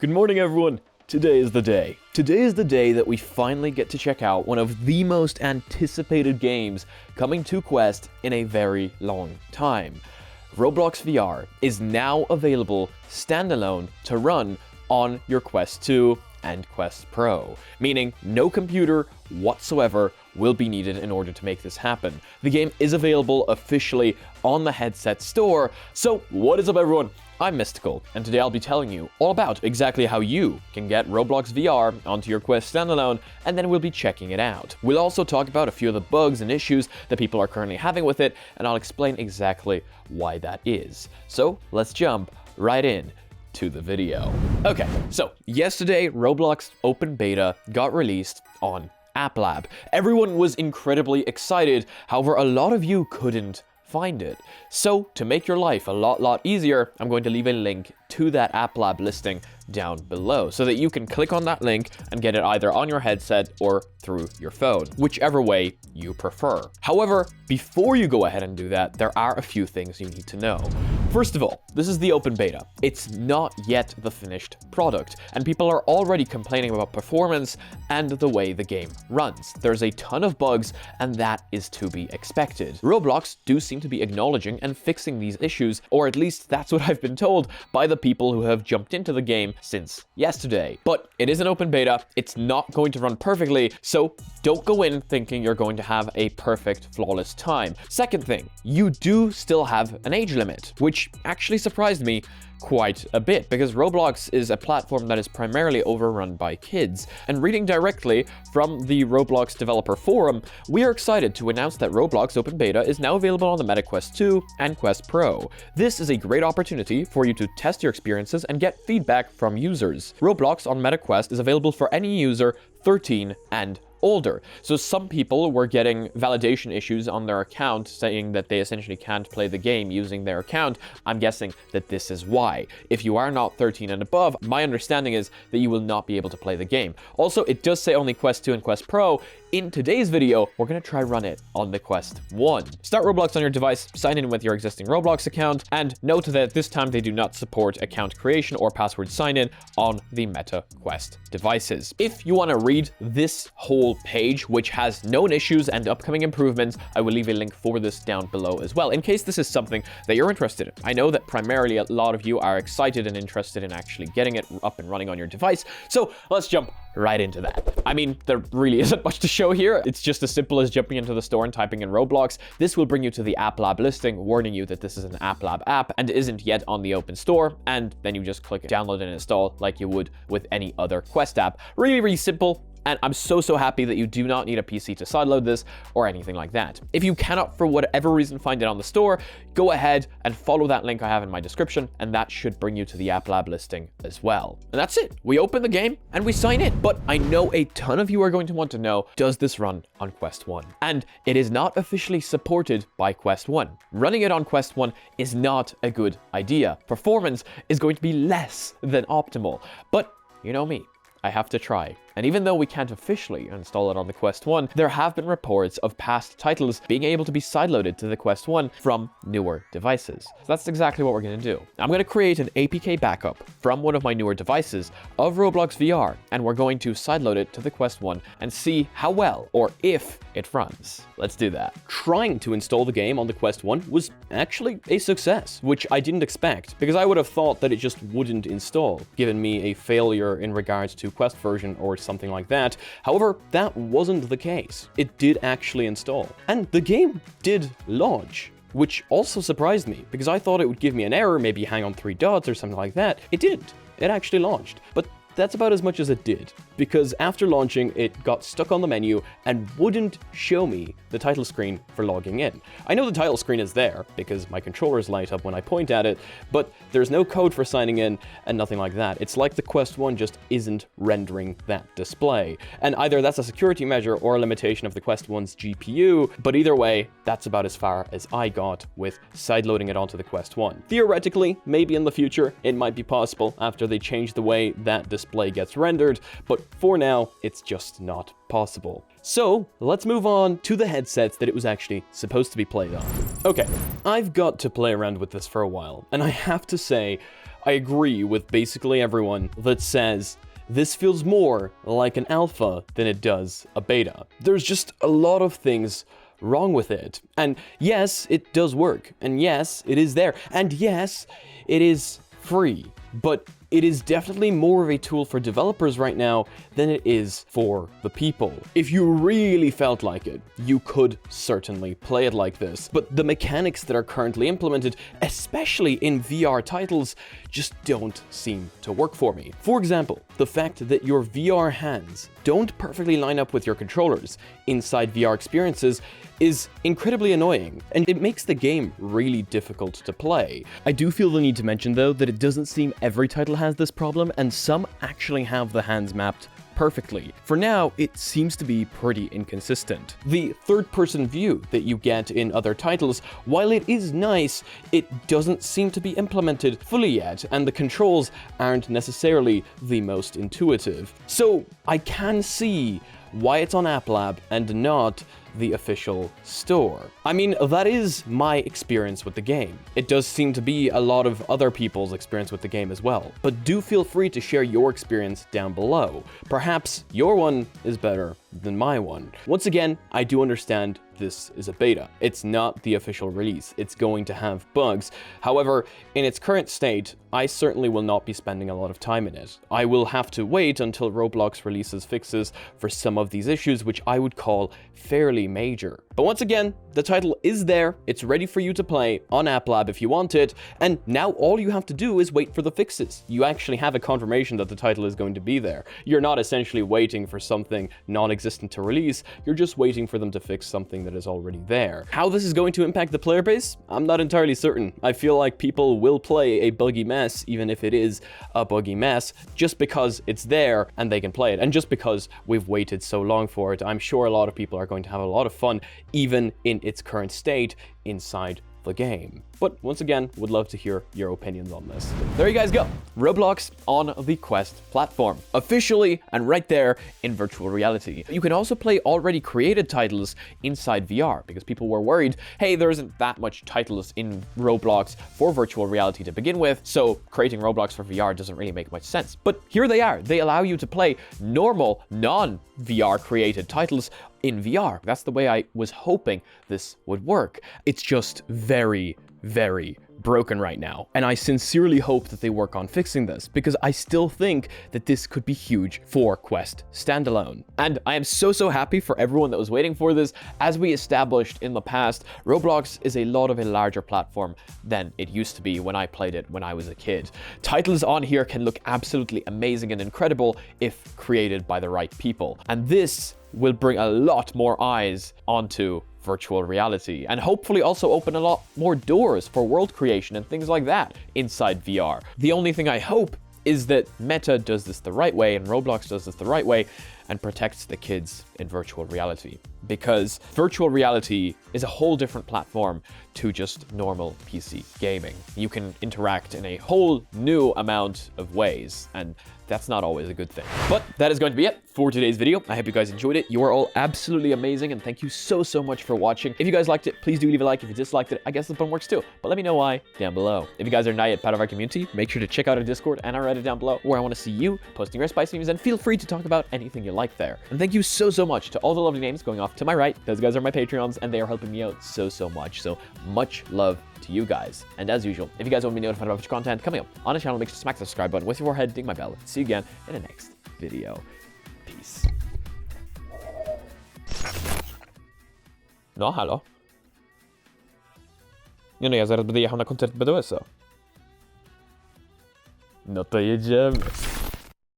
Good morning, everyone. Today is the day. Today is the day that we finally get to check out one of the most anticipated games coming to Quest in a very long time. Roblox VR is now available standalone to run on your Quest 2 and Quest Pro, meaning no computer whatsoever will be needed in order to make this happen. The game is available officially on the headset store. So what is up, everyone? I'm Mysticle, and today I'll be telling you all about exactly how you can get Roblox VR onto your Quest Standalone, and then we'll be checking it out. We'll also talk about a few of the bugs and issues that people are currently having with it, and I'll explain exactly why that is. So let's jump right in to the video. Okay, so yesterday Roblox Open Beta got released on App Lab. Everyone was incredibly excited, however a lot of you couldn't find it. So to make your life a lot easier, I'm going to leave a link to that App Lab listing down below so that you can click on that link and get it either on your headset or through your phone, whichever way you prefer. However, before you go ahead and do that, there are a few things you need to know. First of all, this is the open beta. It's not yet the finished product, and people are already complaining about performance and the way the game runs. There's a ton of bugs, and that is to be expected. Roblox do seem to be acknowledging and fixing these issues, or at least that's what I've been told by the people who have jumped into the game since yesterday. But it is an open beta, it's not going to run perfectly, so don't go in thinking you're going to have a perfect, flawless time. Second thing, you do still have an age limit, which actually surprised me quite a bit because Roblox is a platform that is primarily overrun by kids. And reading directly from the Roblox developer forum, we are excited to announce that Roblox Open Beta is now available on the Meta Quest 2 and Quest Pro. This is a great opportunity for you to test your experiences and get feedback from users. Roblox on Meta Quest is available for any user 13 and older. So some people were getting validation issues on their account saying that they essentially can't play the game using their account. I'm guessing that this is why. If you are not 13 and above, my understanding is that you will not be able to play the game. Also, it does say only Quest 2 and Quest Pro. In today's video, we're going to try run it on the Quest 1. Start Roblox on your device, sign in with your existing Roblox account, and note that this time they do not support account creation or password sign-in on the Meta Quest devices. If you want to read this whole page, which has known issues and upcoming improvements, I will leave a link for this down below as well, in case this is something that you're interested in. I know that primarily a lot of you are excited and interested in actually getting it up and running on your device, so let's jump right into that. I mean, there really isn't much to show here. It's just as simple as jumping into the store and typing in Roblox. This will bring you to the App Lab listing, warning you that this is an App Lab app and isn't yet on the open store, and then you just click download and install like you would with any other Quest app. Really simple. And I'm so happy that you do not need a PC to sideload this or anything like that. If you cannot, for whatever reason, find it on the store, go ahead and follow that link I have in my description, and that should bring you to the App Lab listing as well. And that's it. We open the game and we sign in. But I know a ton of you are going to want to know, does this run on Quest 1? And it is not officially supported by Quest 1. Running it on Quest 1 is not a good idea. Performance is going to be less than optimal. But you know me, I have to try. And even though we can't officially install it on the Quest 1, there have been reports of past titles being able to be sideloaded to the Quest 1 from newer devices. So that's exactly what we're going to do. I'm going to create an APK backup from one of my newer devices of Roblox VR, and we're going to sideload it to the Quest 1 and see how well or if it runs. Let's do that. Trying to install the game on the Quest 1 was actually a success, which I didn't expect, because I would have thought that it just wouldn't install, giving me a failure in regards to Quest version or something like that. However, that wasn't the case. It did actually install. And the game did launch, which also surprised me because I thought it would give me an error, maybe hang on 3 dots or something like that. It didn't. It actually launched. But that's about as much as it did, because after launching, it got stuck on the menu and wouldn't show me the title screen for logging in. I know the title screen is there because my controllers light up when I point at it, but there's no code for signing in and nothing like that. It's like the Quest 1 just isn't rendering that display. And either that's a security measure or a limitation of the Quest 1's GPU, but either way, that's about as far as I got with sideloading it onto the Quest 1. Theoretically, maybe in the future, it might be possible after they change the way that display gets rendered, but for now, it's just not possible. So let's move on to the headsets that it was actually supposed to be played on. Okay, I've got to play around with this for a while, and I have to say, I agree with basically everyone that says this feels more like an alpha than it does a beta. There's just a lot of things wrong with it. And yes, it does work. And yes, it is there. And yes, it is free. But it is definitely more of a tool for developers right now than it is for the people. If you really felt like it, you could certainly play it like this. But the mechanics that are currently implemented, especially in VR titles, just don't seem to work for me. For example, the fact that your VR hands don't perfectly line up with your controllers inside VR experiences is incredibly annoying, and it makes the game really difficult to play. I do feel the need to mention, though, that it doesn't seem every title has this problem, and some actually have the hands mapped perfectly. For now, it seems to be pretty inconsistent. The third-person view that you get in other titles, while it is nice, it doesn't seem to be implemented fully yet, and the controls aren't necessarily the most intuitive. So I can see why it's on App Lab and not the official store. I mean, that is my experience with the game. It does seem to be a lot of other people's experience with the game as well. But do feel free to share your experience down below. Perhaps your one is better than my one. Once again, I do understand this is a beta. It's not the official release. It's going to have bugs. However, in its current state, I certainly will not be spending a lot of time in it. I will have to wait until Roblox releases fixes for some of these issues, which I would call fairly major. But once again, the title is there. It's ready for you to play on App Lab if you want it. And now all you have to do is wait for the fixes. You actually have a confirmation that the title is going to be there. You're not essentially waiting for something non-existent to release. You're just waiting for them to fix something that is already there. How this is going to impact the player base, I'm not entirely certain. I feel like people will play a buggy mess, even if it is a buggy mess, just because it's there and they can play it. And just because we've waited so long for it, I'm sure a lot of people are going to have a lot of fun, even in its current state, inside the game. But once again, would love to hear your opinions on this. There you guys go. Roblox on the Quest platform. Officially and right there in virtual reality. You can also play already created titles inside VR, because people were worried, hey, there isn't that much titles in Roblox for virtual reality to begin with, so creating Roblox for VR doesn't really make much sense. But here they are. They allow you to play normal, non-VR created titles in VR. That's the way I was hoping this would work. It's just very, very broken right now. And I sincerely hope that they work on fixing this, because I still think that this could be huge for Quest Standalone. And I am so happy for everyone that was waiting for this. As we established in the past, Roblox is a lot of a larger platform than it used to be when I played it when I was a kid. Titles on here can look absolutely amazing and incredible if created by the right people. And this will bring a lot more eyes onto virtual reality, and hopefully also open a lot more doors for world creation and things like that inside VR. The only thing I hope is that Meta does this the right way and Roblox does this the right way and protects the kids in virtual reality, because virtual reality is a whole different platform to just normal PC gaming. You can interact in a whole new amount of ways, and that's not always a good thing. But that is going to be it for today's video. I hope you guys enjoyed it. You are all absolutely amazing, and thank you so much for watching. If you guys liked it, please do leave a like. If you disliked it, I guess the fun works too, but let me know why down below. If you guys are not yet part of our community, make sure to check out our Discord and our Reddit down below, where I want to see you posting your spice memes, and feel free to talk about anything you like there. And thank you so much to all the lovely names going off to my right. Those guys are my Patreons, and they are helping me out so much. So much love to you guys. And as usual, if you guys want to be notified about future content coming up on the channel, make sure to smack the subscribe button with your forehead, ding my bell. See you again in the next video. Peace. No, halo. Nie no, ja zaraz będę jechał na koncert BDS-a. No to jedziemy.